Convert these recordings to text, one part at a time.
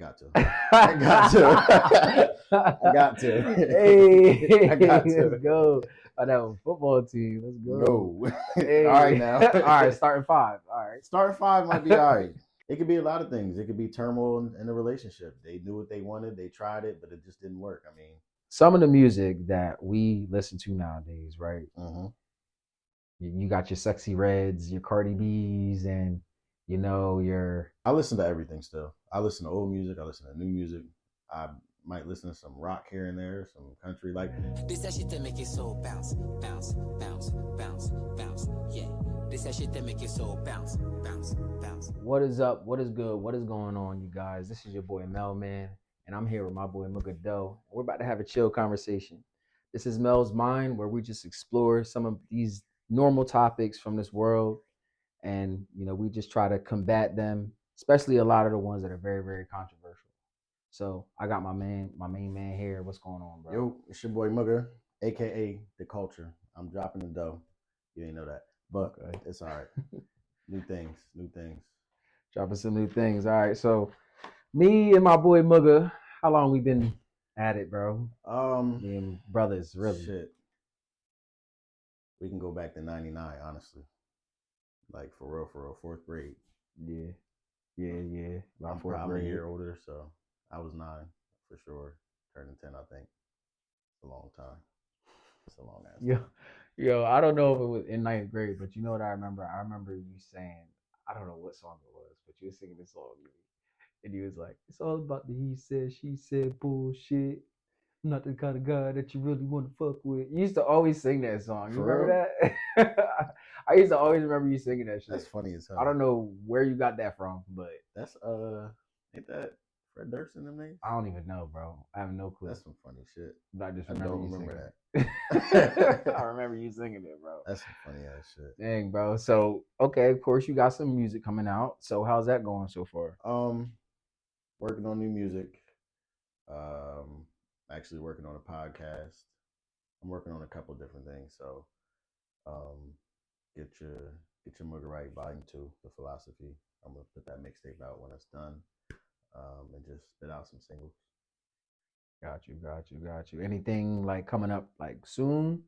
Got to. I got to. I got to. Hey, I got let's to. go. I know football team. Let's go. No. Hey, All right now. all right, starting five. All right. Start five might be all right. It could be a lot of things. It could be turmoil in a relationship. They knew what they wanted. They tried it, but it just didn't work. I mean, Some of the music that we listen to nowadays, right? mm-hmm. You got your sexy reds, your Cardi B's, and your I listen to everything still. I listen to old music. I listen to new music. I might listen to some rock here and there, some country. Like this that shit that make it so bounce, bounce, bounce, bounce, bounce. Yeah. This that shit that make it so bounce, bounce, bounce. What is up? What is good? What is going on, you guys? This is your boy Melman, and I'm here with my boy Mouga. We're about to have a chill conversation. This is Mel's Mind, where we just explore some of these normal topics from this world, and we just try to combat them, especially a lot of the ones that are very, very controversial. So I got my main man here. What's going on, bro? yo, it's your boy Mouga, aka the Culture. I'm dropping the dough. You ain't know that, but Okay. it's all right. New things. Dropping some new things. All right, so me and my boy Mouga, how long we been at it, bro? Being brothers, really. Shit. We can go back to '99, honestly. Like for real, fourth grade. Yeah. About I'm a grade. year older, so I was 9 for sure. Turning 10, I think. It's a long time. It's a long ass time. Yo, I don't know if it was in ninth grade, but you know what I remember? I remember you saying, I don't know what song it was, but you were singing this song to me. And you was like, it's all about the he said, she said bullshit. I'm not the kind of guy that you really want to fuck with. You used to always sing that song. You For remember that? I used to always remember you singing that shit. That's funny as hell. I don't know where you got that from, but that's ain't that Fred Durst in them names? I don't even know, bro. I have no clue. That's some funny shit. But I just I remember don't you remember that. I remember you singing it, bro. That's some funny ass shit. Dang, bro. So okay, of course you got some music coming out. So how's that going so far? Working on new music. Actually working on a podcast. I'm working on a couple different things. So, get your Mugger Right Volume 2, the philosophy. I'm gonna put that mixtape out when it's done, and just spit out some singles. Got you. Anything like coming up like soon?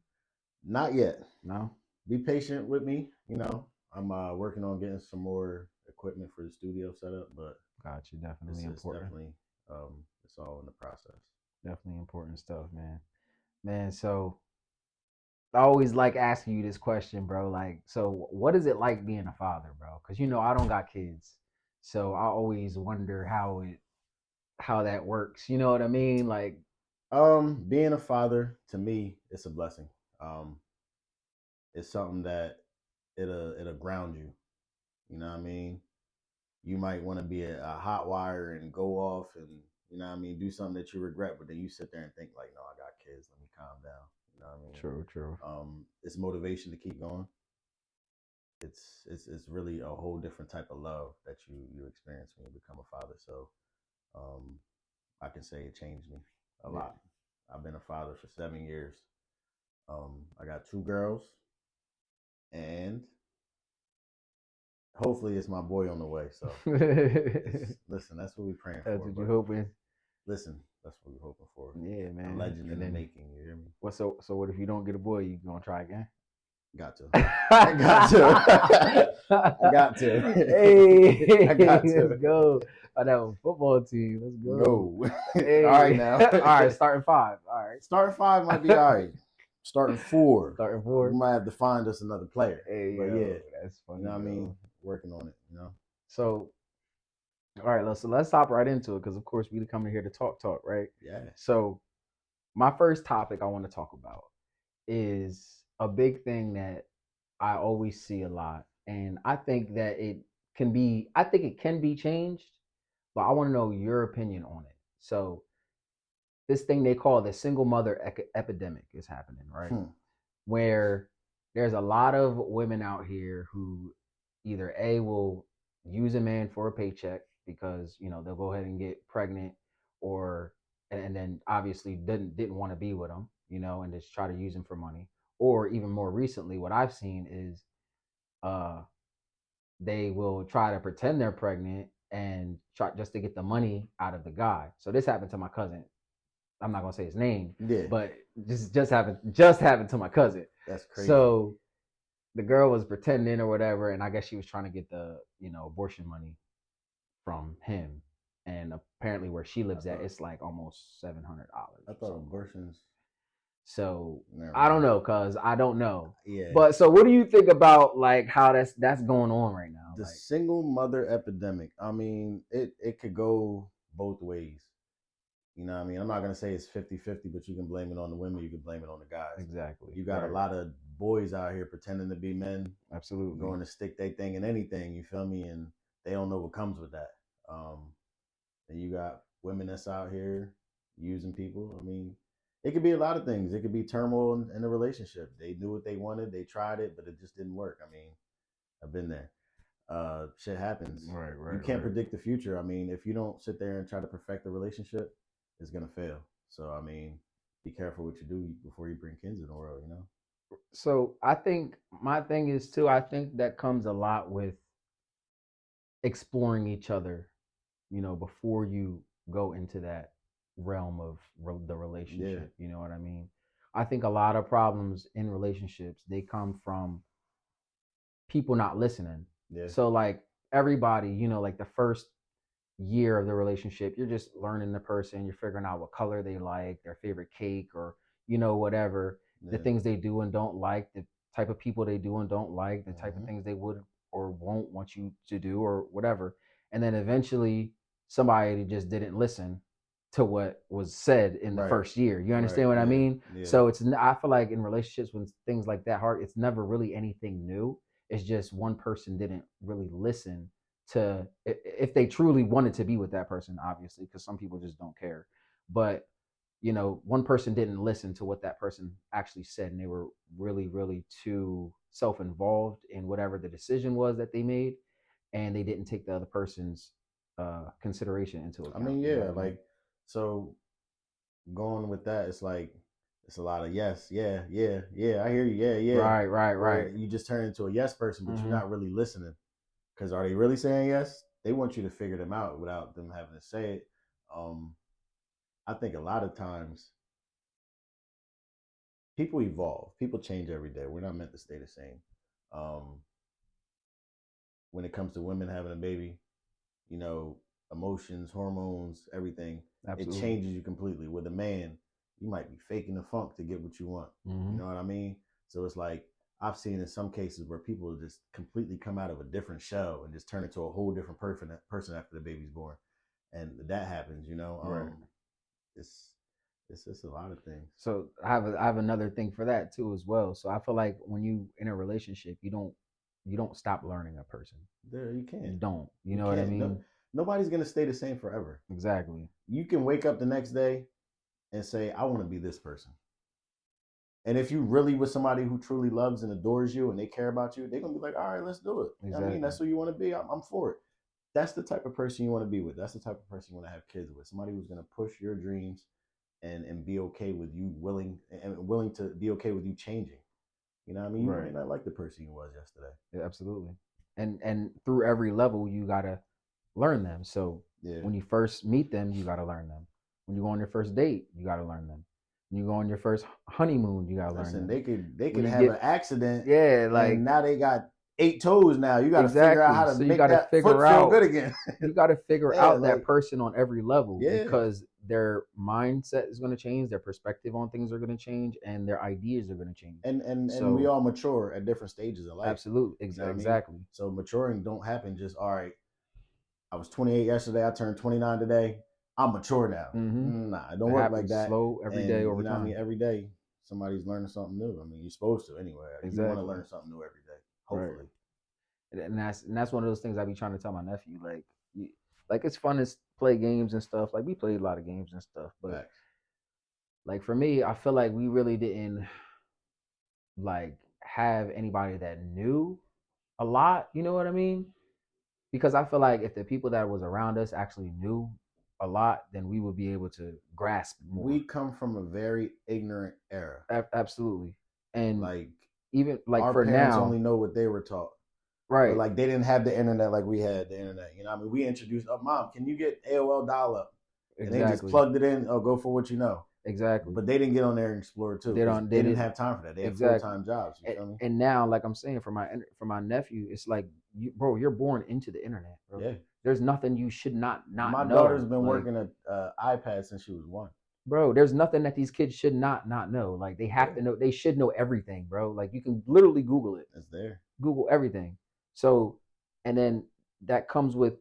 Not yet. No. Be patient with me. I'm working on getting some more equipment for the studio setup, but got you. Definitely important. It's all in the process. Definitely important stuff, man. So I always like asking you this question, bro. Like, so what is it like being a father, bro? Because I don't got kids, so I always wonder how that works. You know what I mean? Like, being a father to me, it's a blessing. It's something that it'll ground you. You know what I mean? You might want to be a hot wire and go off and do something that you regret, but then you sit there and think like, no, I got kids. Let me calm down. You know what I mean? True. It's motivation to keep going. It's really a whole different type of love that you experience when you become a father. So, I can say it changed me a lot. I've been a father for 7 years. I got 2 girls, and hopefully it's my boy on the way. So listen, that's what we're praying for. That's what you're hoping. Listen, that's what we're hoping for. Yeah, man. A legend in the making. You hear me? So what if you don't get a boy? You gonna try again? Got to. I got to. I got to. Hey, I got to. Let's go. I know football team. Let's go. No. Hey. All right now. All right, starting 5. All right. Starting 5 might be all right. Starting 4. Starting 4. We might have to find us another player. Hey, but yeah, that's funny. You know what I mean? Working on it. So, all right, let's hop right into it because of course we coming here to talk, right? Yeah. So, my first topic I want to talk about is a big thing that I always see a lot, and I think that it can be changed, but I want to know your opinion on it. So, this thing they call the single mother epidemic is happening, right? Where there's a lot of women out here who either A, will use a man for a paycheck because they'll go ahead and get pregnant, or and then obviously didn't want to be with him, and just try to use him for money. Or even more recently, what I've seen is they will try to pretend they're pregnant and try just to get the money out of the guy. So this happened to my cousin. I'm not gonna say his name, Yeah. but just happened to my cousin. That's crazy. So the girl was pretending or whatever, and I guess she was trying to get the abortion money from him. And apparently, where she lives at, it's like almost $700. I thought abortions. So I don't know, cause I don't know. Yeah. But so, what do you think about like how that's going on right now? The single mother epidemic. I mean, it could go both ways. You know what I mean? I'm not gonna say it's 50-50, but you can blame it on the women, you can blame it on the guys. Exactly. You got a lot of boys out here pretending to be men. Absolutely. Going to stick their thing in anything, you feel me? And they don't know what comes with that. And you got women that's out here using people. I mean, it could be a lot of things. It could be turmoil in a relationship. They knew what they wanted, they tried it, but it just didn't work. I mean, I've been there. Shit happens. Right. You can't predict the future. I mean, if you don't sit there and try to perfect the relationship, it's gonna fail. So I mean, be careful what you do before you bring kids in the world, you know? So I think my thing is too, I think that comes a lot with exploring each other, before you go into that realm of the relationship. You know what I mean? I think a lot of problems in relationships, they come from people not listening. Yeah. So like everybody, like the first year of the relationship, you're just learning the person, you're figuring out what color they like, their favorite cake, or whatever, the things they do and don't like, the type of people they do and don't like, the type of things they would or won't want you to do or whatever. And then eventually somebody just didn't listen to what was said in the first year. You understand what I mean? Yeah. So I feel like in relationships, when things like that hard, it's never really anything new. It's just one person didn't really listen to, if they truly wanted to be with that person, obviously, because some people just don't care. But one person didn't listen to what that person actually said, and they were really, really too self-involved in whatever the decision was that they made, and they didn't take the other person's consideration into account. I mean, yeah, like, so going with that, it's like, it's a lot of yes, yeah, I hear you, yeah. Right. You just turn into a yes person, but you're not really listening. Because are they really saying yes? They want you to figure them out without them having to say it. I think a lot of times people evolve. People change every day. We're not meant to stay the same. When it comes to women having a baby, emotions, hormones, everything, Absolutely. It changes you completely. With a man, you might be faking the funk to get what you want. You know what I mean? So it's like, I've seen in some cases where people just completely come out of a different shell and just turn into a whole different person after the baby's born. And that happens, Right. It's a lot of things. So I have another thing for that too as well. So I feel like when you in a relationship, you don't stop learning a person. There, you can't. You don't. You know what I mean? Nobody's gonna stay the same forever. Exactly. You can wake up the next day and say, I want to be this person. And if you really with somebody who truly loves and adores you and they care about you, they're going to be like, all right, let's do it. Exactly. I mean, that's who you want to be. I'm for it. That's the type of person you want to be with. That's the type of person you want to have kids with. Somebody who's going to push your dreams and be okay with you willing to be okay with you changing. You know what I mean? You may not like the person you was yesterday. Yeah, absolutely. And through every level, you got to learn them. So when you first meet them, you got to learn them. When you go on your first date, you got to learn them. When you go on your first honeymoon, you gotta learn them. They could have an accident. Yeah, like, and now they got 8 toes. Now you got to figure out how to make that foot feel good again. You got to figure out that person on every level, because their mindset is going to change, their perspective on things are going to change, and their ideas are going to change. And we all mature at different stages of life. Absolutely, exactly. I mean? So maturing don't happen just, all right, I was 28 yesterday, I turned 29 today, I'm mature now. Nah, it don't work like that. Slow every day over time. I mean, every day somebody's learning something new. I mean, you're supposed to anyway. Exactly. You want to learn something new every day, hopefully. Right. And that's one of those things I be trying to tell my nephew. Like it's fun to play games and stuff. Like we played a lot of games and stuff, but like for me, I feel like we really didn't like have anybody that knew a lot. You know what I mean? Because I feel like if the people that was around us actually knew a lot, then we would be able to grasp more. We come from a very ignorant era. Absolutely. And like even like our for parents now, only know what they were taught. Right. But like they didn't have the internet like we had the internet. You know, what I mean, we introduced, oh, mom, can you get AOL dial up? And they just plugged it in. Oh, go for what you know. Exactly. But they didn't get on there and explore too. They didn't have time for that. They had full-time jobs. You feel me? And now, like I'm saying, for my nephew, it's like, bro, you're born into the internet, bro. Yeah. There's nothing you should not know. My daughter's been working at iPad since she was 1. Bro, there's nothing that these kids should not know. Like they have to know. They should know everything, bro. Like you can literally Google it. It's there. Google everything. So, and then that comes with,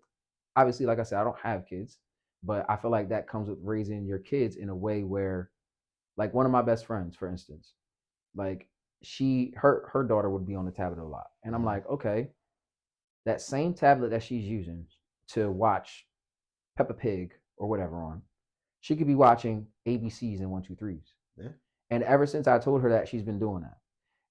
obviously, like I said, I don't have kids, but I feel like that comes with raising your kids in a way where, like one of my best friends, for instance, like her daughter would be on the tablet a lot. And I'm like, okay, that same tablet that she's using to watch Peppa Pig or whatever on, she could be watching ABCs and 1-2-3s. Yeah. And ever since I told her that, she's been doing that.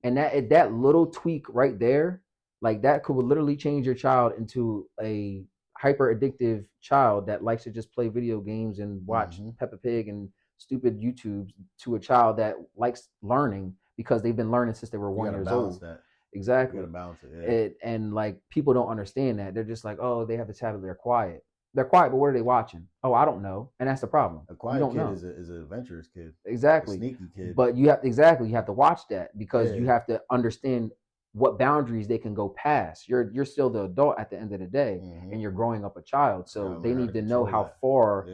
And that little tweak right there, like that could literally change your child into a hyper addictive child that likes to just play video games and watch Peppa Pig and stupid YouTubes, to a child that likes learning because they've been learning since they were 1 year old. That. Exactly. You gotta balance it. Yeah. And like people don't understand that. They're just like, oh, they have the tablet, they're quiet. They're quiet, but what are they watching? Oh, I don't know, and that's the problem. A quiet kid is an adventurous kid. Exactly, a sneaky kid. But you have to watch that because you have to understand what boundaries they can go past. You're still the adult at the end of the day, and you're growing up a child, so they need to know how far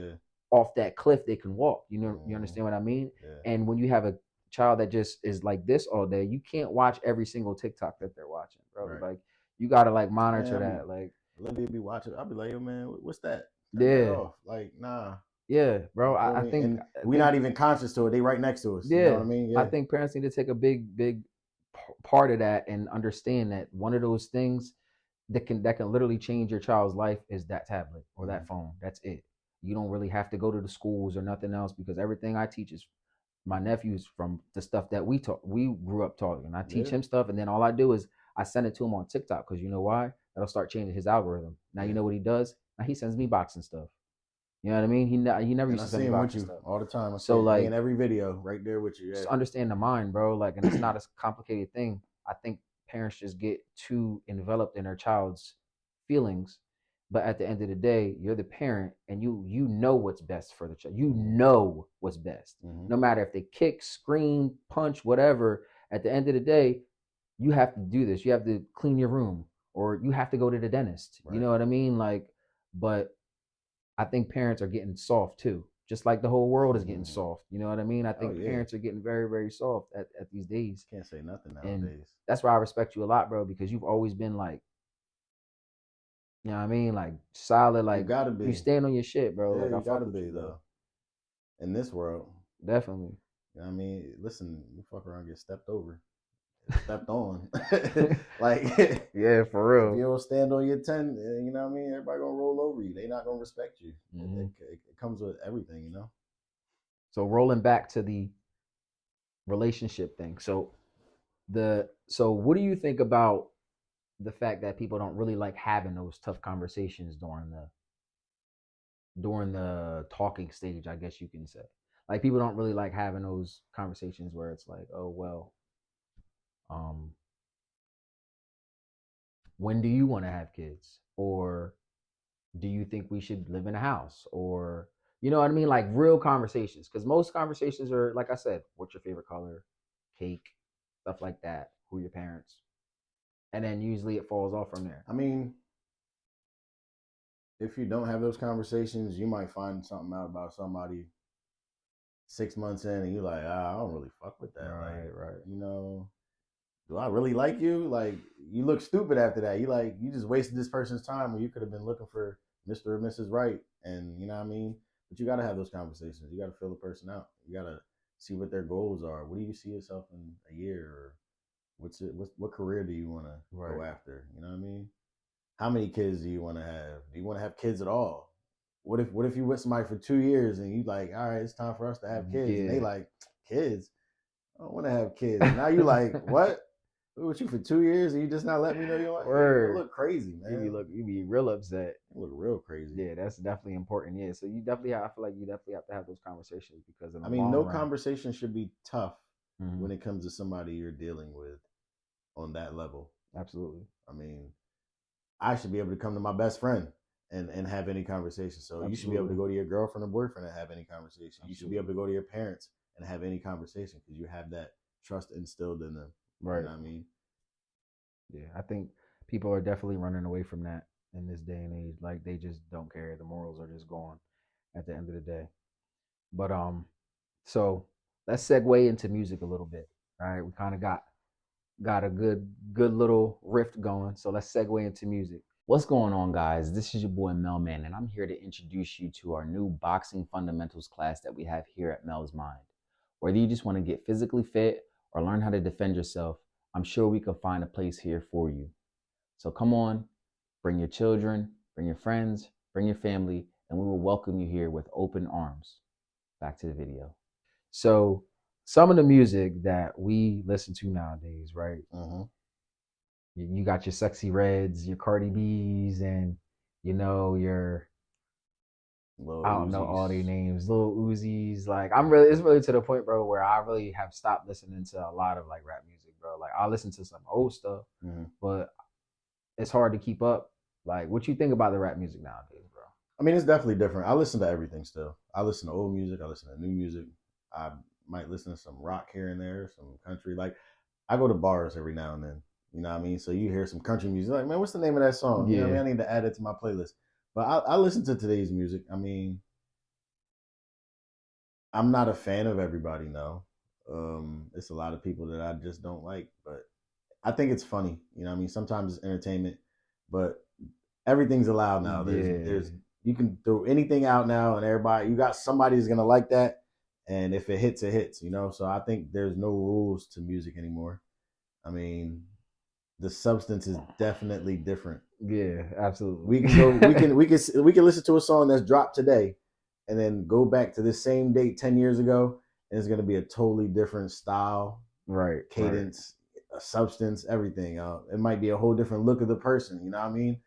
off that cliff they can walk. You know, you understand what I mean? Yeah. And when you have a child that just is like this all day, you can't watch every single TikTok that they're watching, bro. Right. Like you gotta like monitor that, like. Let me be watching. I'll be like, yo, man, what's that? Turn that off. Like, nah. Yeah, bro. I think we're not even conscious to it. They right next to us. Yeah, you know what I mean. Yeah. I think parents need to take a big part of that and understand that one of those things that can literally change your child's life is that tablet or that phone. That's it. You don't really have to go to the schools or nothing else because everything I teach is my nephews from the stuff that we grew up talking. I teach him stuff, and then all I do is I send it to him on TikTok because you know why? That'll start changing his algorithm. Now you know what he does? Now he sends me boxing stuff. You know what I mean? He never used to send me boxing stuff all the time. So like in every video, right there with you. Just understand the mind, bro. Like, and it's not a complicated thing. I think parents just get too enveloped in their child's feelings, but at the end of the day, you're the parent, and you know what's best for the child. You know what's best, no matter if they kick, scream, punch, whatever. At the end of the day, you have to do this. You have to clean your room, or you have to go to the dentist. Right. You know what I mean? Like, but I think parents are getting soft too, just like the whole world is getting soft. You know what I mean? I think parents are getting very, very soft at these days. Can't say nothing nowadays. And that's why I respect you a lot, bro, because you've always been like, you know what I mean? Like solid, like you gotta be. You stand on your shit, bro. Yeah, like, you gotta be though. In this world. Definitely. You know what I mean? Listen, you fuck around, get stepped over. Stepped on. Like yeah, for real. If you don't stand on your 10, you know what I mean? Everybody gonna roll over you. They not gonna respect you. It comes with everything, you know? So rolling back to the relationship thing. So what do you think about the fact that people don't really like having those tough conversations during the talking stage, I guess you can say? Like people don't really like having those conversations where it's like, oh well, when do you want to have kids? Or do you think we should live in a house? Or, you know what I mean? Like real conversations. Because most conversations are, like I said, what's your favorite color? Cake, stuff like that. Who are your parents? And then usually it falls off from there. I mean, if you don't have those conversations, you might find something out about somebody 6 months in and you're like, I don't really fuck with that. Right. You know, do I really like you? Like, you look stupid after that. You just wasted this person's time when you could have been looking for Mr. or Mrs. Right. And you know what I mean? But you got to have those conversations. You got to feel the person out. You got to see what their goals are. What do you see yourself in a year? Or what career do you want to go after? You know what I mean? How many kids do you want to have? Do you want to have kids at all? What if you with somebody for 2 years and you like, all right, it's time for us to have kids. And they like, kids? I don't want to have kids. And now you like, what? With you for 2 years and you just not let me know you like, you look crazy, man. You be real upset. You look real crazy. Yeah, that's definitely important. Yeah, so I feel like you definitely have to have those conversations because conversation should be tough when it comes to somebody you're dealing with on that level. Absolutely. I mean, I should be able to come to my best friend and have any conversation. So you should be able to go to your girlfriend or boyfriend and have any conversation. You should be able to go to your parents and have any conversation because you have that trust instilled in them. Right. You know what I mean? Yeah, I think people are definitely running away from that in this day and age. Like they just don't care. The morals are just gone at the end of the day. But so let's segue into music a little bit. All right, we kind of got a good little rift going. So let's segue into music. What's going on, guys? This is your boy Melman, and I'm here to introduce you to our new boxing fundamentals class that we have here at Mel's Mind. Whether you just want to get physically fit or learn how to defend yourself, I'm sure we can find a place here for you. So come on, bring your children, bring your friends, bring your family, and we will welcome you here with open arms. Back to the video. So some of the music that we listen to nowadays, right? Mm-hmm. You got your Sexy Reds, your Cardi B's, and you know your I don't know all their names, Lil Uzis. Like it's really to the point, bro, where I really have stopped listening to a lot of like rap music, bro. Like I listen to some old stuff, but it's hard to keep up. Like, what you think about the rap music nowadays, bro? I mean, it's definitely different. I listen to everything still. I listen to old music. I listen to new music. I might listen to some rock here and there, some country. Like, I go to bars every now and then. You know what I mean? So you hear some country music. Like, man, what's the name of that song? Yeah. You know what I mean? I need to add it to my playlist. But I listen to today's music. I mean, I'm not a fan of everybody, no. It's a lot of people that I just don't like. But I think it's funny. You know what I mean? Sometimes it's entertainment. But everything's allowed now. There's you can throw anything out now, and you got somebody who's gonna like that, and if it hits, it hits. You know, so I think there's no rules to music anymore. I mean, the substance is definitely different. Yeah, absolutely. We can go. we can listen to a song that's dropped today, and then go back to this same date 10 years ago, and it's gonna be a totally different style, right? Cadence, substance, everything. It might be a whole different look of the person. You know what I mean?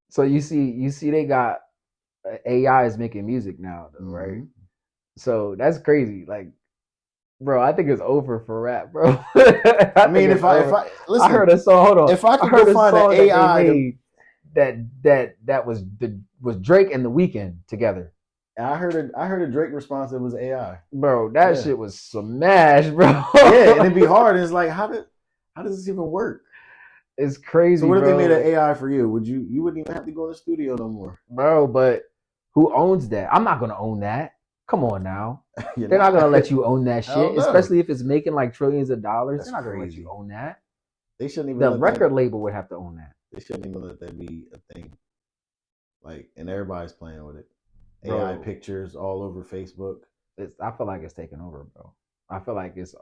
So you see, they got AI is making music now, though, right? So that's crazy. Like, bro, I think it's over for rap, bro. I mean, if I listen, I heard a song. Hold on, if I could go find an AI that was Drake and The Weeknd together. I heard a Drake response that was AI. Bro, that shit was smash, bro. Yeah, and it'd be hard. It's like, how does this even work? It's crazy. So what if bro. they made an AI for you? You wouldn't even have to go to the studio no more, bro. But who owns that? I'm not gonna own that. Come on now. They're not gonna let you own that shit, especially if it's making like trillions of dollars. They're not gonna let you own that. They shouldn't even. The record label would have to own that. They shouldn't even let that be a thing. Like, and everybody's playing with it. AI pictures all over Facebook. I feel like it's taking over, bro. I feel like it's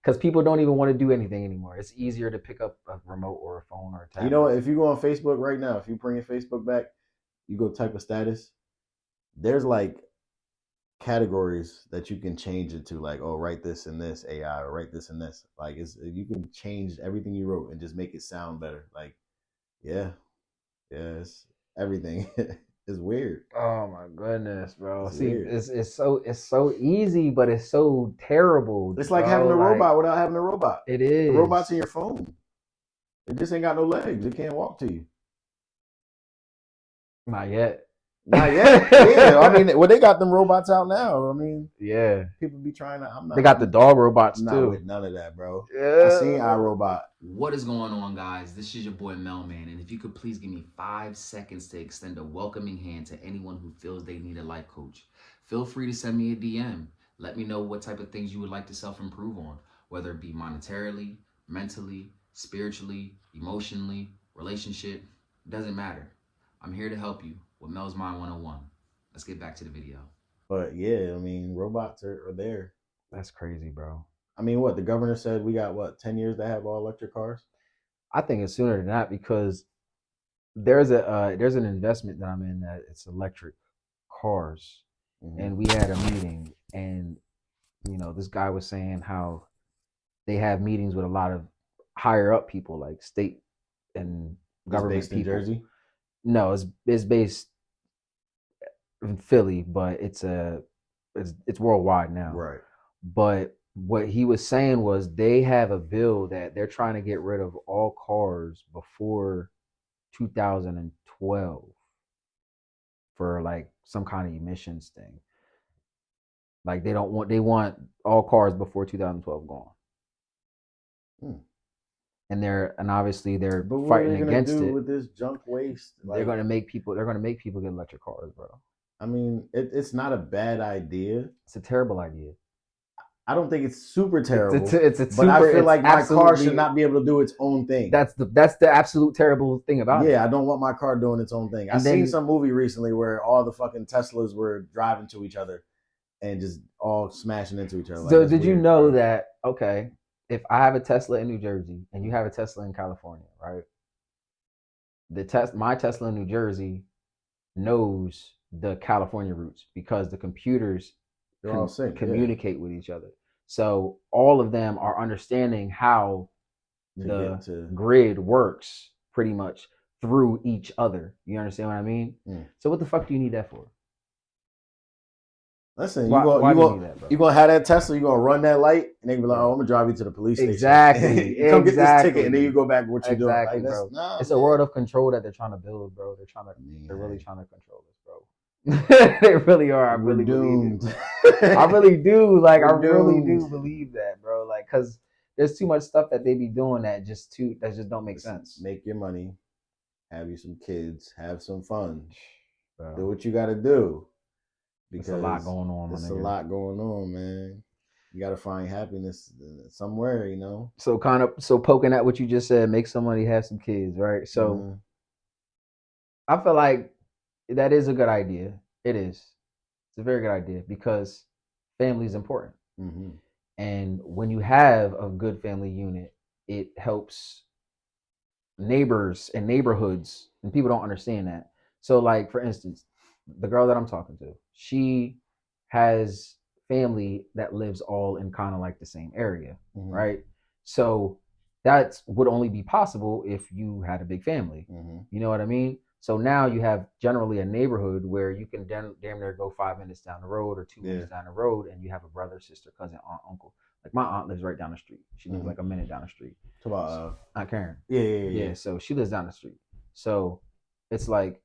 because people don't even want to do anything anymore. It's easier to pick up a remote or a phone or a tablet. You know, if you go on Facebook right now, if you bring your Facebook back, you go type a status. There's like categories that you can change it to, like, oh, write this and this AI, or write this and this. Like, you can change everything you wrote and just make it sound better. Like, it's everything. It's weird. Oh my goodness, bro. See, it's so easy, but it's so terrible. It's like having a robot without having a robot. It is. The robot's in your phone. It just ain't got no legs. It can't walk to you. Not yet. Not yet. Yeah. I mean, well, they got them robots out now. I mean, yeah. People be trying to. They got the dog robots too. With none of that, bro. Yeah. I seen iRobot. What is going on, guys? This is your boy Melman, and if you could please give me 5 seconds to extend a welcoming hand to anyone who feels they need a life coach, feel free to send me a DM. Let me know what type of things you would like to self-improve on, whether it be monetarily, mentally, spiritually, emotionally, relationship. Doesn't matter. I'm here to help you with Mel's Mind 101. Let's get back to the video. But yeah, I mean, robots are there. That's crazy, bro. I mean, what the governor said, we got 10 years to have all electric cars? I think it's sooner than that, because there's an investment that I'm in that it's electric cars. Mm-hmm. And we had a meeting, and this guy was saying how they have meetings with a lot of higher up people, like state and government based people. In Jersey? No, it's based in Philly, but it's worldwide now. Right. But what he was saying was they have a bill that they're trying to get rid of all cars before 2012 for like some kind of emissions thing. Like they want all cars before 2012 gone. Hmm. And obviously they're But what are fighting they gonna against do it. with this junk waste? They're Like, gonna make people get electric cars, bro. I mean, it's not a bad idea. It's a terrible idea. I don't think it's super terrible, It's a but I super. feel It's like my car should absolutely. not be able to do its own thing. That's the absolute terrible thing about it. Yeah, I don't want my car doing its own thing. I And seen then- some movie recently where all the fucking Teslas were driving to each other and just all smashing into each other. Like, So that's did you weird, know bro. that? Okay, if I have a Tesla in New Jersey and you have a Tesla in California, right? My Tesla in New Jersey knows the California routes because the computers They're all synced, yeah. communicate with each other. So all of them are understanding how the grid works pretty much through each other. You understand what I mean? So what the fuck do you need that for? Listen, why do you need that, bro? You gonna have that Tesla, you gonna run that light, and they be like, "Oh, I'm gonna drive you to the police station." Exactly. You come get this ticket, and then you go back to what you're doing. Exactly, Like, bro. nah, it's man. a world of control that they're trying to build, bro. They're really trying to control us, bro. They really are. I really believe it. I really do. Like, I really do believe that, bro. Like, cause there's too much stuff that they be doing that just don't make sense. Make your money, have you some kids, have some fun, bro. Do what you got to do. Because there's a lot going on. There's a lot going on, man. You got to find happiness somewhere, you know. So poking at what you just said, make some money, have some kids, right? So I feel like that is a good idea. It is. It's a very good idea because family is important. Mm-hmm. And when you have a good family unit, it helps neighbors and neighborhoods, and people don't understand that. So, like, for instance, the girl that I'm talking to, she has family that lives all in kind of like the same area, right? So that would only be possible if you had a big family. You know what I mean? So now you have generally a neighborhood where you can damn near go 5 minutes down the road or 2 minutes down the road, and you have a brother, sister, cousin, aunt, uncle. Like, my aunt lives right down the street. She lives like a minute down the street. Talk about Aunt Karen. Yeah. So she lives down the street. So it's like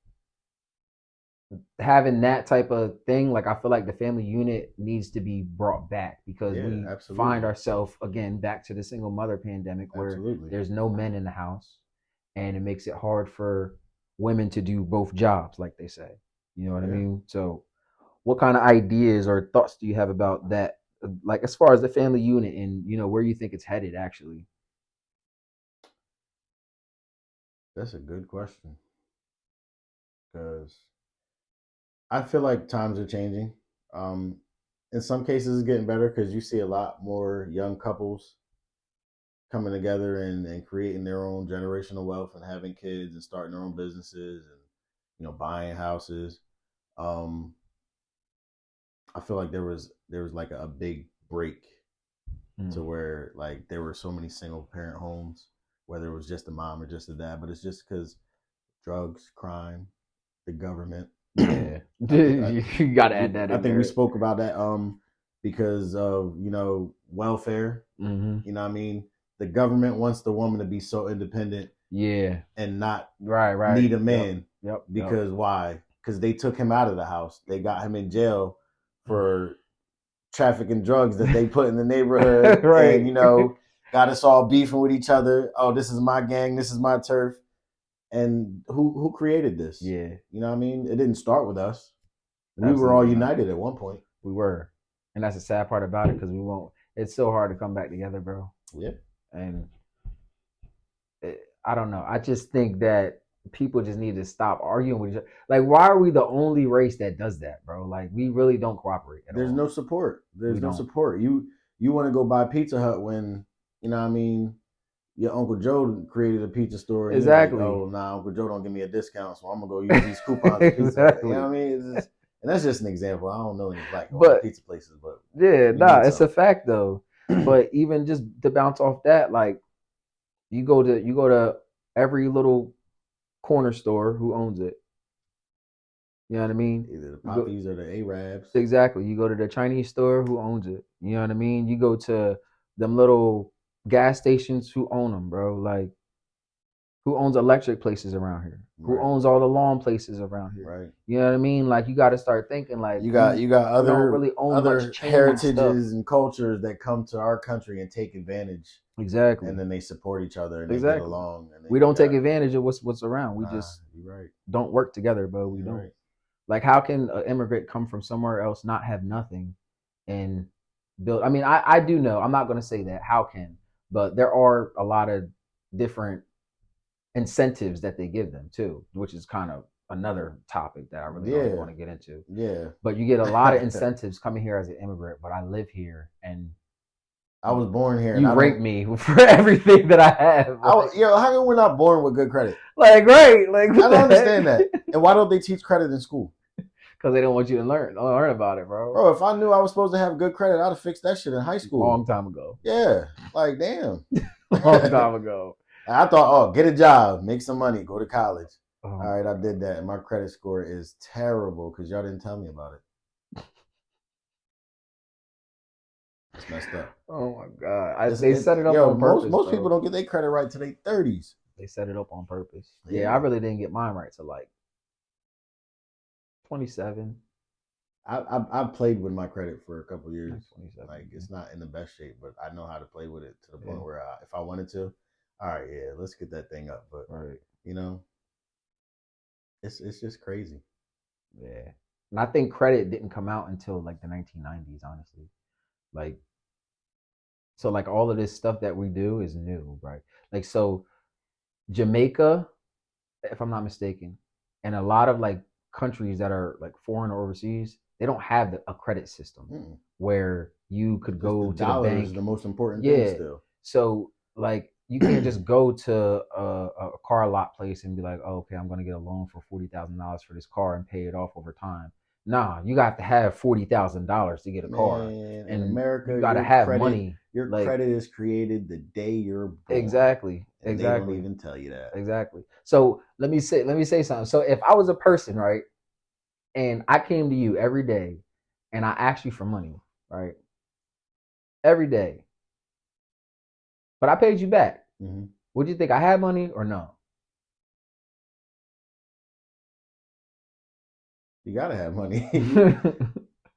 having that type of thing. Like, I feel like the family unit needs to be brought back because we find ourselves again back to the single mother pandemic where there's no men in the house, and it makes it hard for women to do both jobs, like they say. You know what I mean? So what kind of ideas or thoughts do you have about that, like as far as the family unit and, you know, where you think it's headed actually? That's a good question, because I feel like times are changing. In some cases it's getting better because you see a lot more young couples coming together and creating their own generational wealth and having kids and starting their own businesses and, you know, buying houses. I feel like there was like a big break to where like there were so many single parent homes, whether it was just a mom or just a dad, but it's just because drugs, crime, the government. Yeah, you got to add that in. I think we spoke about that because of, you know, welfare. You know what I mean? The government wants the woman to be so independent, and not need a man. Because why? Because they took him out of the house. They got him in jail for trafficking drugs that they put in the neighborhood, and, you know, got us all beefing with each other. Oh, this is my gang. This is my turf. And who created this? You know what I mean? It didn't start with us. We were all united at one point. We were, and that's the sad part about it because we won't. It's so hard to come back together, bro. And I don't know. I just think that people just need to stop arguing with each other. Like, why are we the only race that does that, bro? Like, we really don't cooperate at all. There's no support. There's no support. You want to go buy Pizza Hut when, you know what I mean, your Uncle Joe created a pizza store. And like, oh, nah, Uncle Joe don't give me a discount, so I'm going to go use these coupons. You know what I mean? And that's just an example. I don't know any black pizza places, but it's a fact though. But even just to bounce off that, like, you go to every little corner store, who owns it? You know what I mean? Either the Poppies or the Arabs. Exactly. You go to the Chinese store, who owns it? You know what I mean? You go to them little gas stations, who own them, bro? Like, Who owns electric places around here? Who Right. owns all the lawn places around here? Right. You know what I mean? Like you got to start thinking like You got we don't other really own much chain stuff. heritages and cultures that come to our country and take advantage, Exactly. and then they support each other and they Exactly. get along. And We don't take advantage of what's around. We just you're right. don't work together, bro. We You're don't. right. Like, how can an immigrant come from somewhere else, not have nothing, and build? I mean, I do know. I'm not going to say that. How can? But there are a lot of different incentives that they give them too, which is kind of another topic that I really don't want to get into. Yeah. But you get a lot of incentives coming here as an immigrant. But I live here, and I was born here. you rape me for everything that I have. Like, how come we're not born with good credit? Like, right? Like, I don't understand that. And why don't they teach credit in school? Because they don't want you to learn about it, bro. Bro, if I knew I was supposed to have good credit, I'd have fixed that shit in high school. Long time ago. Yeah. Like, damn. Long time ago. I thought, get a job, make some money, go to college. All right, I did that. And my credit score is terrible because y'all didn't tell me about it. It's messed up. Oh, my God. They set it up on purpose. Most people don't get their credit right till their 30s. They set it up on purpose. Yeah, I really didn't get mine right till like 27. I played with my credit for a couple years. 27. Like, it's not in the best shape, but I know how to play with it to the point where if I wanted to, all right, let's get that thing up. But you know, it's just crazy. Yeah, and I think credit didn't come out until like the 1990s, honestly. Like, so like all of this stuff that we do is new, right? Like, so Jamaica, if I'm not mistaken, and a lot of like countries that are like foreign or overseas, they don't have a credit system where you could go to the bank. Is the most important thing still. So like you can't just go to a car lot place and be like, oh, okay, I'm going to get a loan for $40,000 for this car and pay it off over time. Nah, you got to have $40,000 to get a car. And in America, you got to have money. Your credit is created the day you're born. Exactly. They don't even tell you that. Exactly. So let me say something. So if I was a person, right, and I came to you every day and I asked you for money, right, every day, but I paid you back, would you think I had money or no? You gotta have money.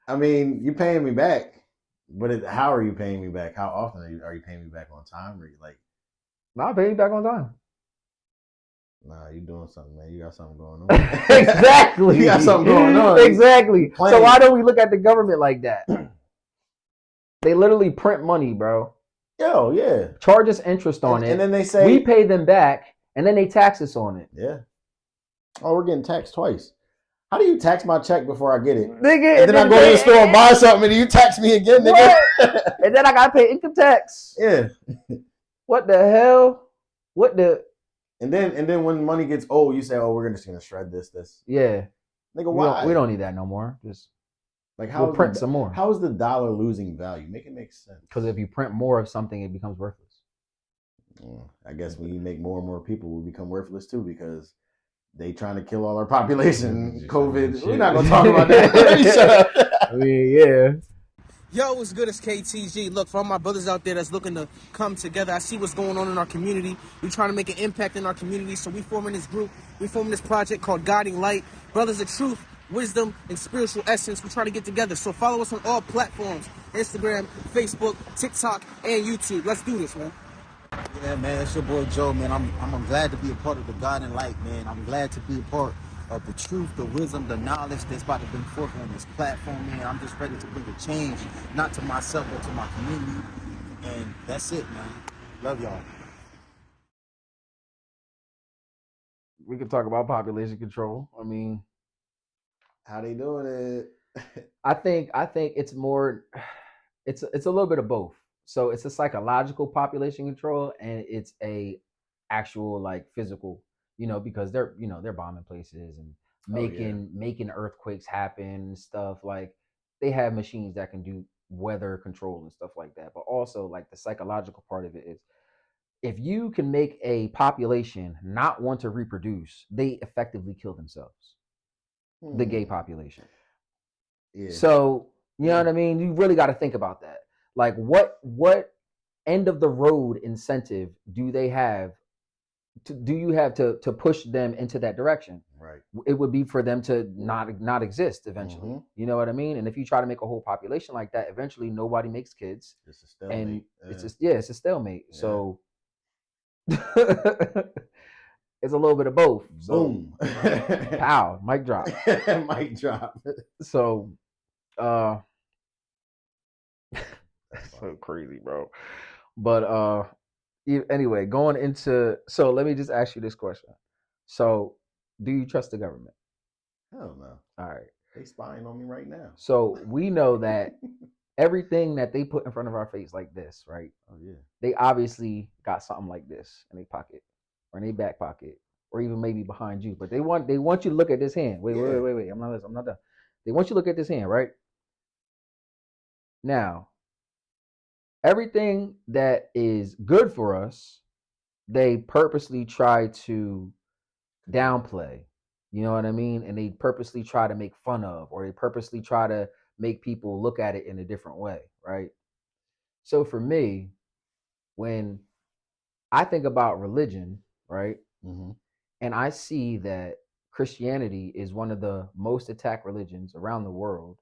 I mean, you paying me back, but how are you paying me back? How often are you paying me back on time? Or you like? No, I pay you back on time. Nah, you doing something, man. You got something going on. Exactly. You got something going on. Exactly. So why don't we look at the government like that? They literally print money, bro. Yo, yeah. Charge us interest on it. And then they say we pay them back, and then they tax us on it. Yeah. Oh, we're getting taxed twice. How do you tax my check before I get it? Nigga, and then I go to the store and buy something, and you tax me again, nigga. And then I gotta pay income tax. Yeah. What the hell? What the? And then when money gets old, you say, "Oh, we're just gonna shred this." Yeah. Nigga, why? We don't need that no more. Just like how we'll print some more. How is the dollar losing value? Make it make sense. Because if you print more of something, it becomes worthless. I guess when you make more and more people, will become worthless too because they trying to kill all our population. COVID. We're not gonna talk about that. Let me shut up. I mean, yeah. Yo, what's good? It's KTG. Look, for all my brothers out there that's looking to come together, I see what's going on in our community. We're trying to make an impact in our community, so we forming this group. We forming this project called Guiding Light. Brothers of Truth, Wisdom, and Spiritual Essence. We're trying to get together. So follow us on all platforms: Instagram, Facebook, TikTok, and YouTube. Let's do this, man. Yeah, man, it's your boy Joe, man. I'm glad to be a part of the Guiding Light, man. I'm glad to be a part of the truth, the wisdom, the knowledge that's about to bring forth on this platform, man. I'm just ready to bring a change, not to myself, but to my community. And that's it, man. Love y'all. We could talk about population control. I mean, how they doing it? I think it's more. It's a little bit of both. So it's a psychological population control, and it's a actual like physical. Because they're bombing places and making earthquakes happen and stuff. Like they have machines that can do weather control and stuff like that. But also like the psychological part of it is if you can make a population not want to reproduce, they effectively kill themselves. The gay population. Yeah. So you know what I mean? You really got to think about that. Like what end of the road incentive do they have do you have to push them into that direction? Right. It would be for them to not exist eventually. Mhm. You know what I mean? And if you try to make a whole population like that, eventually nobody makes kids, It's a and stalemate. it's a stalemate. Yeah. So it's a little bit of both. So, Boom. pow, mic drop. Mic drop. So, That's so funny. crazy, bro. But anyway, going into, so let me just ask you this question. So, do you trust the government? Hell no. All right. They spying on me right now. So we know that everything that they put in front of our face like this, right? Oh yeah. They obviously got something like this in their pocket or in their back pocket or even maybe behind you. But they want you to look at this hand. Wait. I'm not done. They want you to look at this hand, right? Now, everything that is good for us, they purposely try to downplay. You know what I mean? And they purposely try to make fun of, or they purposely try to make people look at it in a different way, right? So for me, when I think about religion, right, Mm-hmm. and I see that Christianity is one of the most attacked religions around the world,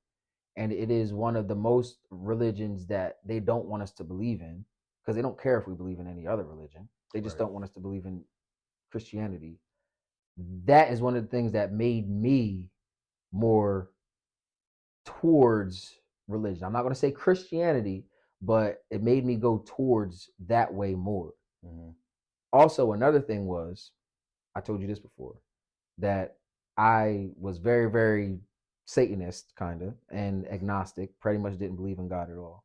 and it is one of the most religions that they don't want us to believe in, because they don't care if we believe in any other religion. They just Right. don't want us to believe in Christianity. That is one of the things that made me more towards religion. I'm not going to say Christianity, but it made me go towards that way more. Mm-hmm. Also, another thing was, I told you this before, that I was very, very Satanist kind of and agnostic, pretty much didn't believe in God at all.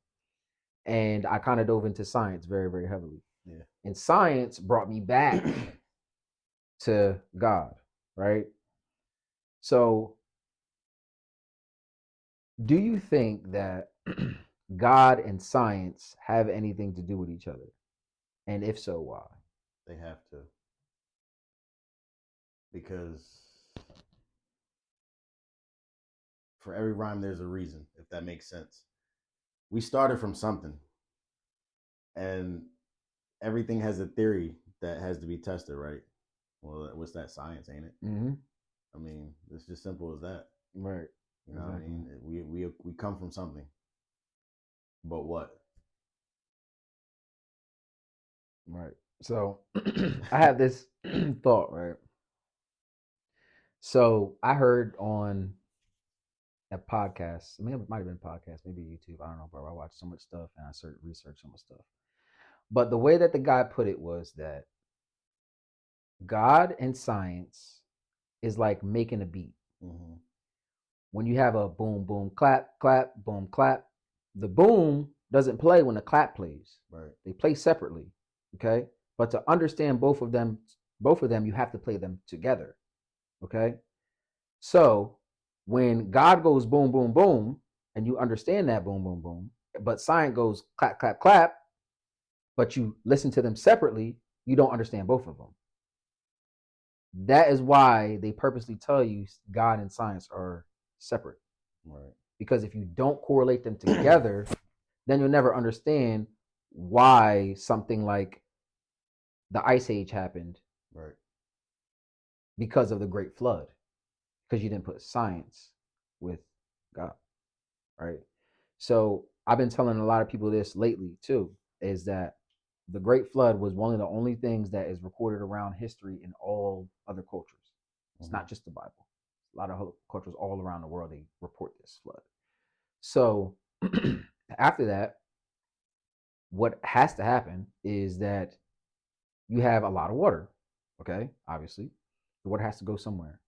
And I kind of dove into science very, very heavily. Yeah. And science brought me back to God, right? So, do you think that God and science have anything to do with each other? And if so, why? They have to. Because for every rhyme there's a reason, if that makes sense. We started from something. And everything has a theory that has to be tested, right? Well, what's that? Science, ain't it? Mm-hmm. I mean, it's just simple as that. Right. You know Exactly. what I mean? We come from something. But what? Right. So I have this thought, right? So I heard on a podcast, I mean, it might have been a podcast, maybe YouTube, I don't know, bro. I watch so much stuff and I research so much stuff. But the way that the guy put it was that God and science is like making a beat. Mm-hmm. When you have a boom, boom, clap, clap, boom, clap, the boom doesn't play when the clap plays. Right. They play separately. Okay. But to understand both of them, you have to play them together. Okay. So when God goes boom, boom, boom, and you understand that boom, boom, boom, but science goes clap, clap, clap, but you listen to them separately, you don't understand both of them. That is why they purposely tell you God and science are separate. Right. Because if you don't correlate them together, then you'll never understand why something like the Ice Age happened. Right. Because of the Great Flood. Because you didn't put science with God. Right? So I've been telling a lot of people this lately too, is that the Great Flood was one of the only things that is recorded around history in all other cultures. It's not just the Bible. A lot of other cultures all around the world, they report this flood. So after that, what has to happen is that you have a lot of water. Okay, obviously, the water has to go somewhere.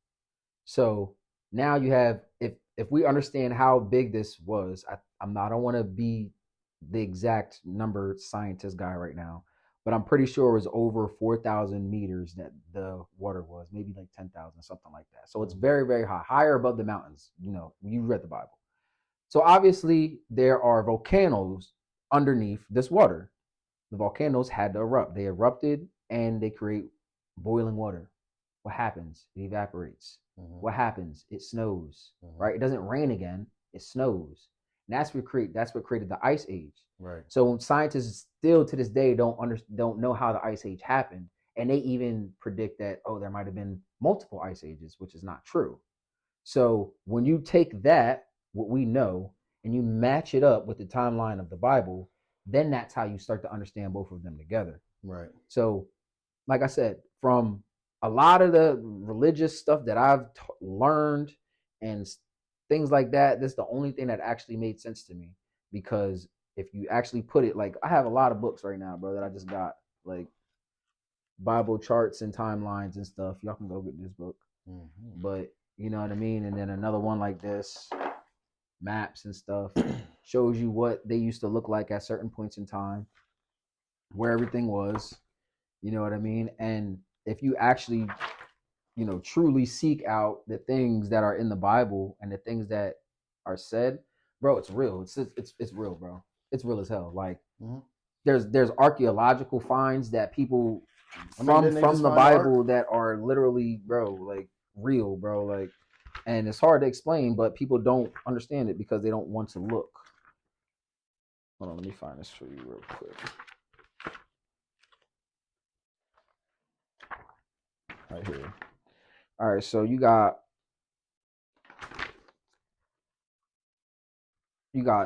So now you have, if we understand how big this was, I don't want to be the exact number scientist guy right now, but I'm pretty sure it was over 4,000 meters that the water was, maybe like 10,000, something like that. So it's very, very high, higher above the mountains. You know, you read the Bible. So obviously there are volcanoes underneath this water. The volcanoes had to erupt. They erupted and they create boiling water. What happens? It evaporates. Mm-hmm. What happens? It snows. Mm-hmm. Right? It doesn't rain again. It snows. And that's what created the Ice Age. Right. So when scientists still to this day don't know how the Ice Age happened, And they even predict that, oh, there might have been multiple ice ages, which is not true. So when you take that, what we know, and you match it up with the timeline of the Bible, then that's how you start to understand both of them together. Right. So, like I said, from a lot of the religious stuff that I've learned and things like that, this is the only thing that actually made sense to me. Because if you actually put it, like, I have a lot of books right now, bro, that I just got, like Bible charts and timelines and stuff. Y'all can go get this book. Mm-hmm. But you know what I mean? And then another one like this, maps and stuff, shows you what they used to look like at certain points in time, where everything was. You know what I mean? And if you actually, you know, truly seek out the things that are in the Bible and the things that are said, bro, it's real. It's real, bro. It's real as hell. Like, Mm-hmm. there's archaeological finds that people didn't they from just the find Bible art? that are literally, bro, like real, bro. Like, and it's hard to explain, but people don't understand it because they don't want to look. Hold on, let me find this for you real quick. Right here. All right, so you got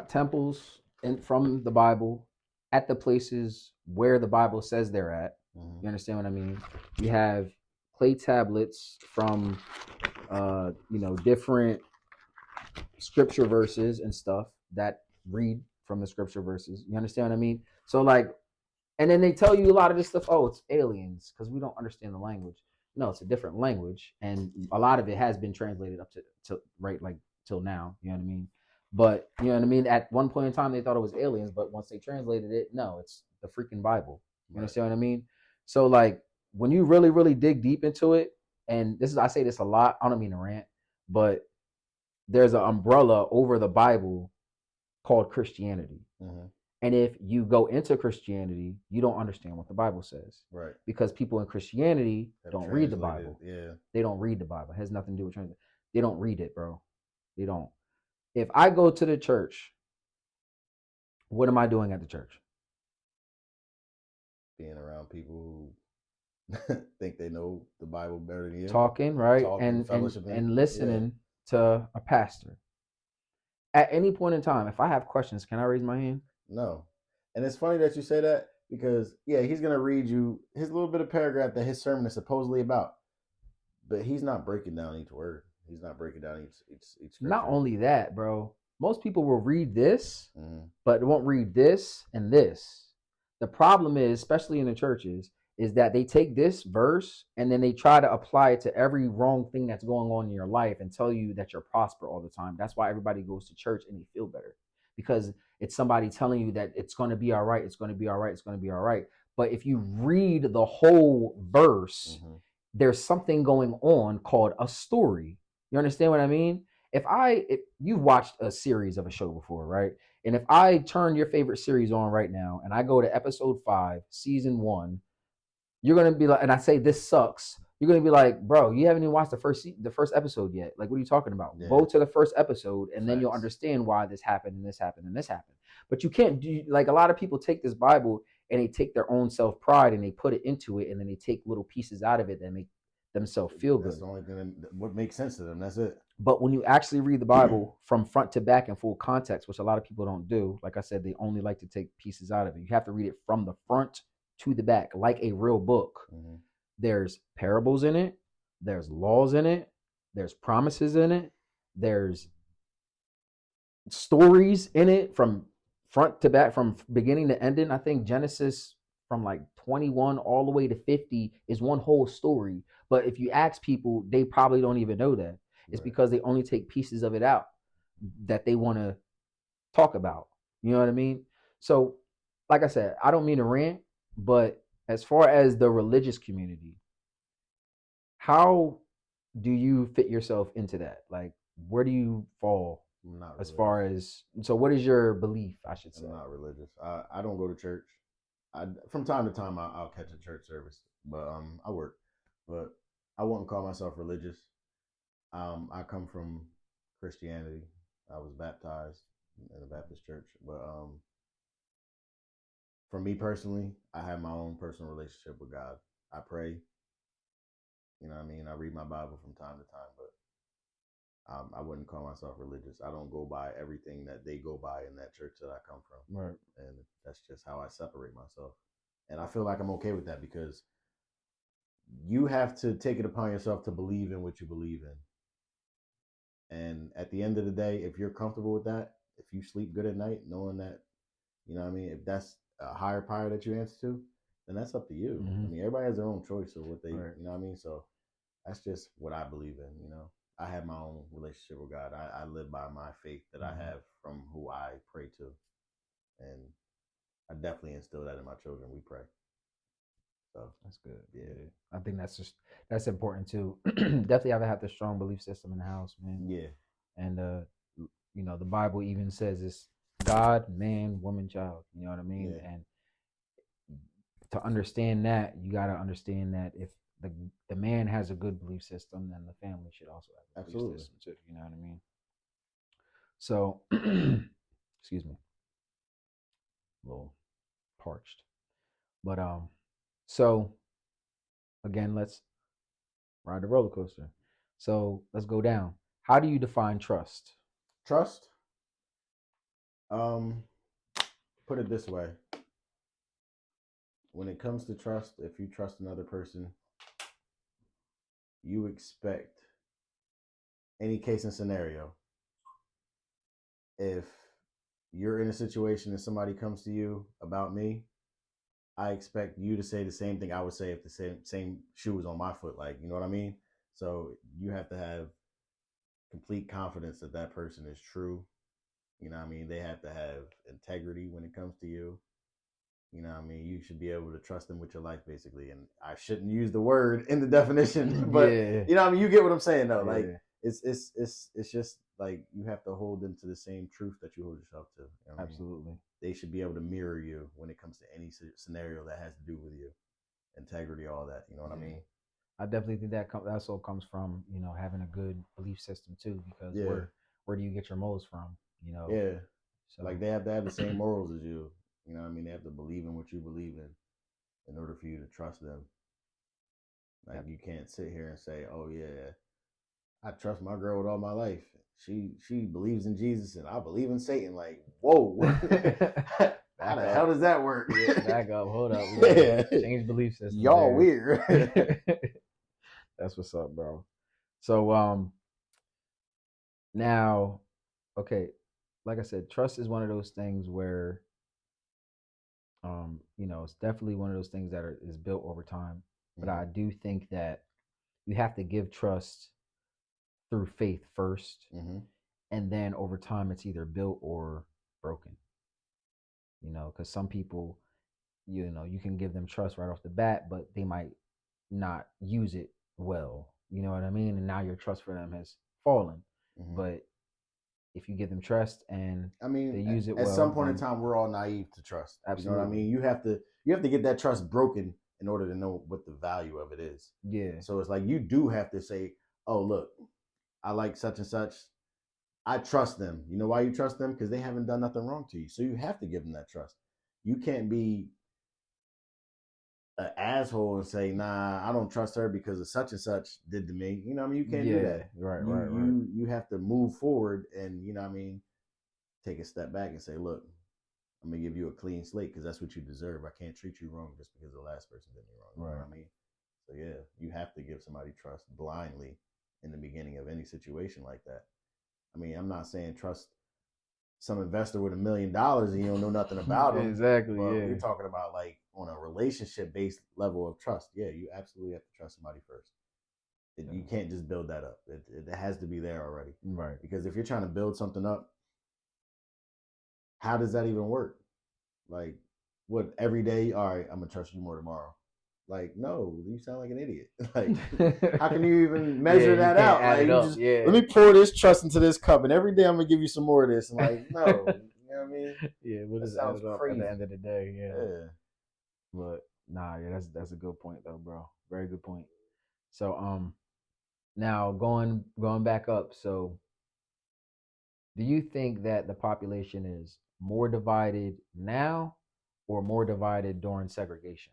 temples from the Bible at the places where the Bible says they're at. Mm-hmm. You understand what I mean? You have clay tablets from you know, different scripture verses and stuff that read from the scripture verses. You understand what I mean? So, like, and then they tell you a lot of this stuff. Oh, it's aliens because we don't understand the language. No, it's a different language, and a lot of it has been translated up to right, like, till now. You know what I mean? But you know what I mean. At one point in time, they thought it was aliens, but once they translated it, no, it's the freaking Bible. You understand what I mean? So, like, when you really, really dig deep into it, and this is, I say this a lot. I don't mean to rant, but there's an umbrella over the Bible called Christianity. Mm-hmm. And if you go into Christianity, you don't understand what the Bible says. Right. Because people in Christianity don't read the translated, Bible. yeah. They don't read the Bible. It has nothing to do with translation. They don't read it, bro. They don't. If I go to the church, what am I doing at the church? Being around people who think they know the Bible better than you. Talking, right? Talking, and listening to a pastor. At any point in time, if I have questions, can I raise my hand? No. And it's funny that you say that because, yeah, he's going to read you his little bit of paragraph that his sermon is supposedly about. But he's not breaking down each word. He's not breaking down each scripture. Not only that, bro. Most people will read this, mm-hmm. but they won't read this and this. The problem is, especially in the churches, is that they take this verse and then they try to apply it to every wrong thing that's going on in your life and tell you that you're prosper all the time. That's why everybody goes to church and they feel better, because it's somebody telling you that it's going to be all right. It's going to be all right. It's going to be all right. But if you read the whole verse, mm-hmm. there's something going on called a story. You understand what I mean? If you've watched a series of a show before, right? And if I turn your favorite series on right now and I go to episode 5, season 1, you're gonna be like, and I say this sucks. You're gonna be like, bro, you haven't even watched the first episode yet. Like, what are you talking about? Yeah. Go to the first episode, and then you'll Facts. understand why this happened and this happened and this happened. But you can't do, like, a lot of people take this Bible and they take their own self pride and they put it into it, and then they take little pieces out of it that make themselves feel good. That's the only thing what makes sense to them. That's it. But when you actually read the Bible from front to back in full context, which a lot of people don't do, like I said, they only like to take pieces out of it. You have to read it from the front to the back, like a real book. Mm-hmm. There's parables in it. There's laws in it. There's promises in it. There's stories in it from front to back, from beginning to ending. I think Genesis from like 21 all the way to 50 is one whole story. But if you ask people, they probably don't even know that. It's Right. because they only take pieces of it out that they want to talk about. You know what I mean? So, like I said, I don't mean to rant, but as far as the religious community, how do you fit yourself into that? Like, where do you fall as far as, so what is your belief, I should say? I'm not religious. I don't go to church. From time to time I'll catch a church service, but I work. But I wouldn't call myself religious. I come from Christianity. I was baptized in a Baptist church, but for me personally, I have my own personal relationship with God. I pray. You know what I mean? I read my Bible from time to time, but I wouldn't call myself religious. I don't go by everything that they go by in that church that I come from. Right. And that's just how I separate myself. And I feel like I'm okay with that because you have to take it upon yourself to believe in what you believe in. And at the end of the day, if you're comfortable with that, if you sleep good at night, knowing that, you know what I mean, if that's a higher power that you answer to, then that's up to you. I mean, everybody has their own choice of what they, you know what I mean? So that's just what I believe in, you know. I have my own relationship with God. I live by my faith that I have from who I pray to. And I definitely instill that in my children. We pray. So that's good. Yeah. I think that's important too. Definitely have to have the strong belief system in the house, man. Yeah. And you know, the Bible even says it's God, man, woman, child. You know what I mean? Yeah. And to understand that, you got to understand that if the man has a good belief system, then the family should also have a belief system too. You know what I mean? So, excuse me, a little parched, but so again, let's ride the roller coaster. So let's go down. How do you define trust? Trust. Put it this way. When it comes to trust, if you trust another person, you expect any case and scenario. If you're in a situation and somebody comes to you about me, I expect you to say the same thing I would say if the same shoe was on my foot. Like, you know what I mean? So you have to have complete confidence that that person is true. You know what I mean? They have to have integrity when it comes to you. You know what I mean? You should be able to trust them with your life, basically. And I shouldn't use the word in the definition, but you know what I mean? You get what I'm saying, though. Like, it's just like you have to hold them to the same truth that you hold yourself to. You know what Absolutely. I mean? They should be able to mirror you when it comes to any scenario that has to do with you. Integrity, all that. You know what I mean? I definitely think that also comes from, you know, having a good belief system too, because where do you get your morals from? You know? Yeah. So Like they have to have the same morals as you. You know what I mean? They have to believe in what you believe in order for you to trust them. Like you can't sit here and say, "Oh yeah, I trust my girl with all my life. She believes in Jesus and I believe in Satan." Like, whoa. How the hell does that work? Back up, hold up. Yeah. Change belief system. Y'all weird. That's what's up, bro. So now, okay, like I said, trust is one of those things where you know, it's definitely one of those things that is built over time. But I do think that you have to give trust through faith first, and then over time it's either built or broken. You know, because some people, you know, you can give them trust right off the bat, but they might not use it well. You know what I mean? And now your trust for them has fallen. But if you give them trust and I mean, they use it at well, some point in time, we're all naive to trust. Absolutely. You know what I mean? You have to get that trust broken in order to know what the value of it is. Yeah. So it's like you do have to say, "Oh, look, I like such and such. I trust them." You know why you trust them? Because they haven't done nothing wrong to you. So you have to give them that trust. You can't be an asshole and say, "Nah, I don't trust her because of such and such did to me." You know what I mean? You can't do that. Right. You have to move forward and, you know what I mean, take a step back and say, "Look, I'm gonna give you a clean slate because that's what you deserve. I can't treat you wrong just because the last person did me wrong." You know what I mean? So yeah, you have to give somebody trust blindly in the beginning of any situation like that. I mean, I'm not saying trust some investor with $1 million and you don't know nothing about him. Exactly. But we're talking about like on a relationship based level of trust. Yeah, you absolutely have to trust somebody first. You can't just build that up. It has to be there already. Right. Because if you're trying to build something up, how does that even work? Like, what, every day? All right, I'm gonna trust you more tomorrow. Like, no, you sound like an idiot. Like, how can you even measure that out? Like, let me pour this trust into this cup, and every day I'm gonna give you some more of this. And like, no, you know what I mean? Yeah, we'll just add it up at the end of the day. Yeah. But nah, yeah, that's a good point though, bro. Very good point. So now going back up, so do you think that the population is more divided now or more divided during segregation?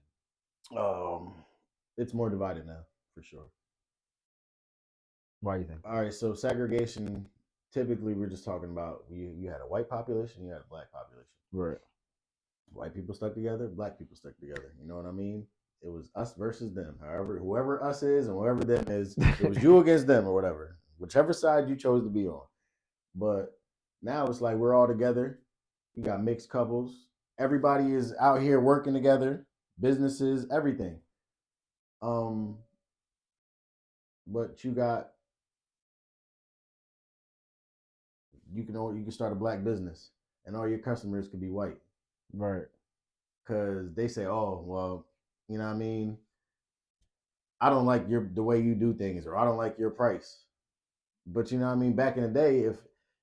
It's more divided now, for sure. Why do you think? All right, so segregation. Typically, we're just talking about you had a white population, you had a black population. Right. White people stuck together, black people stuck together. You know what I mean? It was us versus them. However, whoever us is and whoever them is, it was you against them or whatever. Whichever side you chose to be on. But now it's like we're all together. You got mixed couples. Everybody is out here working together, businesses, everything. But you can start a black business and all your customers could be white. Right. Because they say, oh, well, you know what I mean? I don't like the way you do things, or I don't like your price. But you know what I mean? Back in the day, if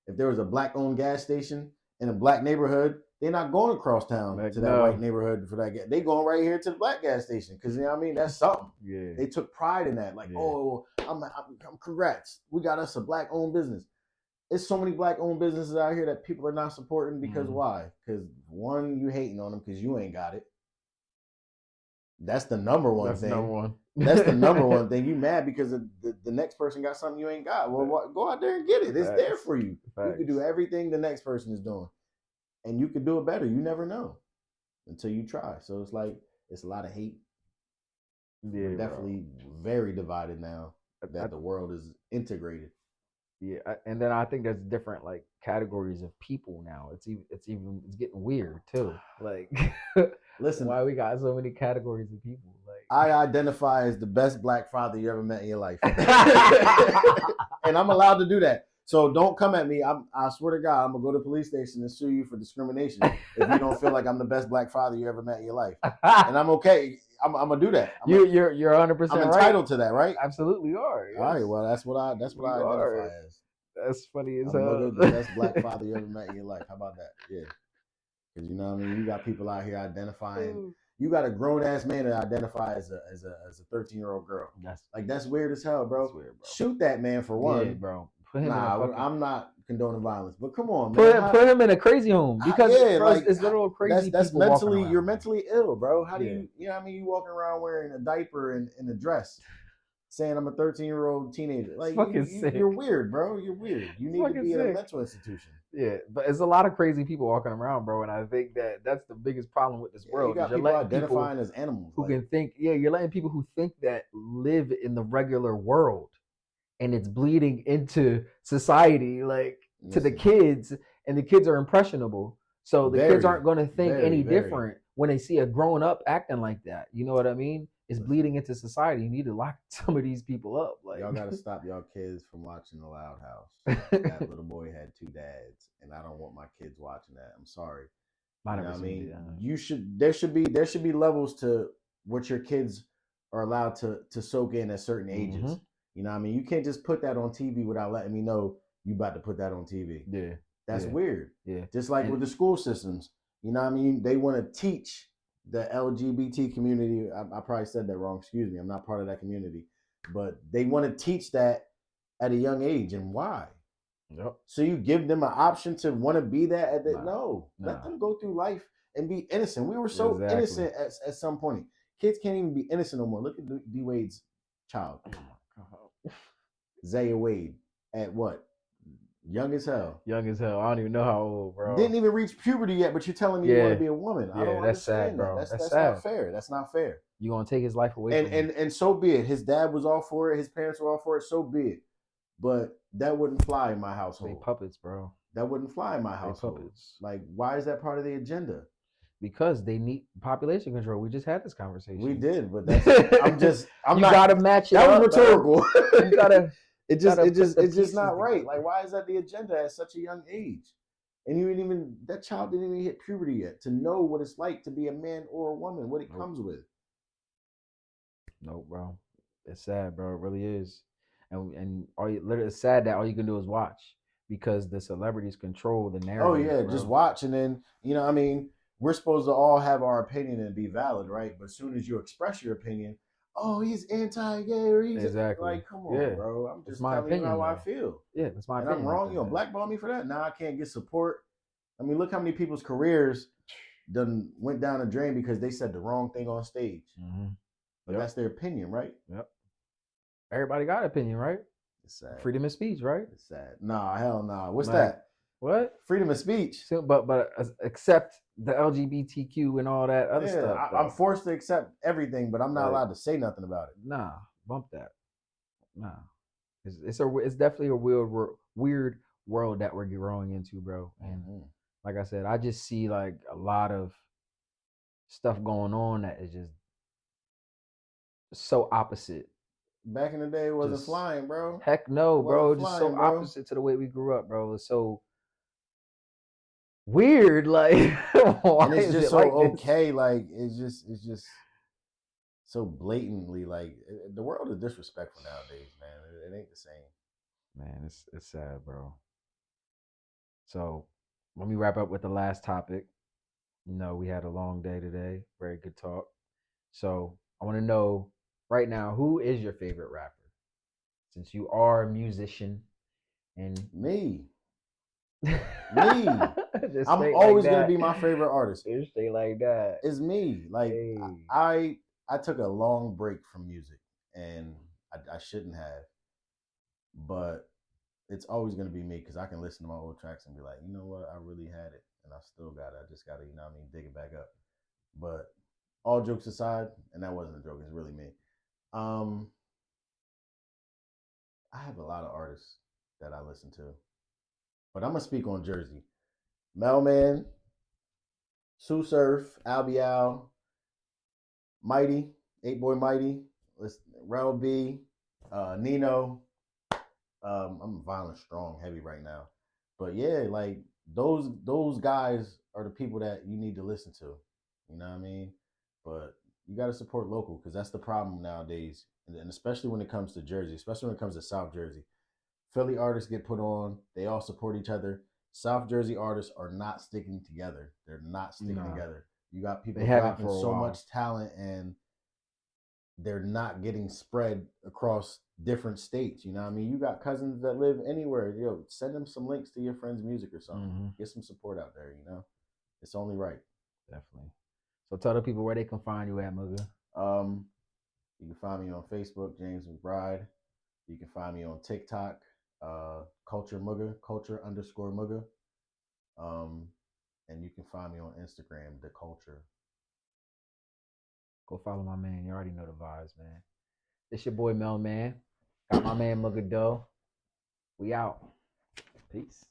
there was a black-owned gas station in a black neighborhood, they're not going across town to that white neighborhood for that gas. They going right here to the black gas station because you know what I mean? That's something. Yeah. They took pride in that. Like, oh, I'm congrats. We got us a black-owned business. There's so many black-owned businesses out here that people are not supporting because why? Because one, you hating on them because you ain't got it. That's the number one thing. That's the number one thing. You mad because the next person got something you ain't got. Well, go out there and get it. It's there for you. You can do everything the next person is doing. And you can do it better. You never know until you try. So it's like, it's a lot of hate. Yeah, we're definitely very divided now that the world is integrated. Yeah, and then I think there's different like categories of people now. It's getting weird too. Like, listen, why we got so many categories of people? Like, I identify as the best black father you ever met in your life, and I'm allowed to do that. So don't come at me. I swear to God, I'm gonna go to the police station and sue you for discrimination if you don't feel like I'm the best black father you ever met in your life. And I'm okay. I'm gonna do that. You're 100%. I'm entitled to that, right? Absolutely are. Yes. All right. Well, that's what I identify as. That's funny as hell. The best black father you ever met in your life. How about that? Yeah. Because you know what I mean. You got people out here identifying. You got a grown ass man that identify as a 13-year-old girl. That's weird as hell, bro. That's weird, bro. Shoot that man for one, yeah, bro. I'm not condoning violence, but come on, man. Put him in a crazy home because it's literal crazy. That's mentally, you're mentally ill, bro. How do you know what I mean? You walking around wearing a diaper and a dress, saying I'm a 13-year-old teenager. Like you're weird, bro. You're weird. You need to be in a mental institution. Yeah, but there's a lot of crazy people walking around, bro, and I think that's the biggest problem with this world. You got people identifying as animals who can think. Yeah, you're letting people who think that live in the regular world. And it's bleeding into society, like to the kids, and the kids are impressionable. So the kids aren't going to think any different when they see a grown up acting like that. You know what I mean? It's bleeding into society. You need to lock some of these people up. Like, y'all got to stop y'all kids from watching The Loud House. That little boy had 2 dads, and I don't want my kids watching that. I'm sorry. You know what I mean? There should be levels to what your kids are allowed to soak in at certain ages. Mm-hmm. You know what I mean? You can't just put that on TV without letting me know you about to put that on TV. Yeah. That's weird. Yeah. Just like with the school systems. You know what I mean? They want to teach the LGBT community. I probably said that wrong. Excuse me. I'm not part of that community. But they want to teach that at a young age. And why? Yep. So you give them an option to want to be that at that? No. Let them go through life and be innocent. We were so innocent at some point. Kids can't even be innocent no more. Look at D Wade's child. Zaya Wade at what? Young as hell. Young as hell. I don't even know how old, bro. Didn't even reach puberty yet, but you're telling me you want to be a woman. I don't that's understand sad, bro. That's sad. Not fair. That's not fair. You gonna take his life away from him. And so be it. His dad was all for it. His parents were all for it. So be it. But that wouldn't fly in my household. They puppets, bro. That wouldn't fly in my household. Puppets. Like, why is that part of the agenda? Because they need population control. We just had this conversation. We did, but that's I'm you not. Gotta match it. That up, was rhetorical. You gotta. It's just not right. Like, why is that the agenda at such a young age? And that child didn't even hit puberty yet to know what it's like to be a man or a woman, what it comes with. No, bro. It's sad, bro. It really is. And literally, it's sad that all you can do is watch because the celebrities control the narrative. Oh yeah, bro. Just watch, and then I mean, we're supposed to all have our opinion and be valid, right? But as soon as you express your opinion, oh, he's anti-gay or he's like, come on, bro. I'm just telling you how I feel. Yeah, that's my opinion. I'm wrong. You gonna blackball me for that? Now I can't get support. I mean, look how many people's careers done went down the drain because they said the wrong thing on stage. Mm-hmm. But Yep. that's their opinion, right? Yep. Everybody got an opinion, right? It's sad. Freedom of speech, right? It's sad. Nah, hell nah. What's Like, that? What? Freedom of speech. So, but accept the LGBTQ and all that other stuff. I'm forced to accept everything, but I'm not Like, allowed to say nothing about it. Nah, bump that. Nah, it's definitely a weird world that we're growing into, bro. And like I said, I just see like a lot of stuff going on that is just so opposite. Back in the day, it wasn't flying, bro. Heck no, bro. Wasn't Just flying, so bro. opposite to the way we grew up, bro. It's so weird, like why and it's is just it so like okay. Like it's just so blatantly like the world is disrespectful nowadays, man. It ain't the same. Man, it's sad, bro. So let me wrap up with the last topic. You know, we had a long day today. Very good talk. So I want to know right now, who is your favorite rapper? Since you are a musician and Me. me. I'm always gonna be my favorite artist. Just stay like that. It's me. Like I took a long break from music and I shouldn't have. But it's always gonna be me because I can listen to my old tracks and be like, you know what, I really had it and I still got it. I just gotta, you know what I mean, dig it back up. But all jokes aside, and that wasn't a joke, it's really me. I have a lot of artists that I listen to. But I'm gonna speak on Jersey. Melman, Sue Surf, Albial, Mighty, 8 Boy Mighty, Rel B, Nino. I'm violent, strong, heavy right now. But yeah, like those guys are the people that you need to listen to. You know what I mean? But you got to support local because that's the problem nowadays, and especially when it comes to Jersey, especially when it comes to South Jersey. Philly artists get put on; they all support each other. South Jersey artists are not sticking together. They're not sticking together. You got people dropping so much talent and they're not getting spread across different states. You know what I mean? You got cousins that live anywhere. Yo, send them some links to your friend's music or something. Mm-hmm. Get some support out there, you know? It's only right. Definitely. So tell the people where they can find you at, Mouga. You can find me on Facebook, James McBride. You can find me on TikTok, Kulture Mouga, Culture_Mouga. And you can find me on Instagram, The Kulture. Go follow my man. You already know the vibes, man. It's your boy Melman. Got my man Mouga Doe. We out. Peace.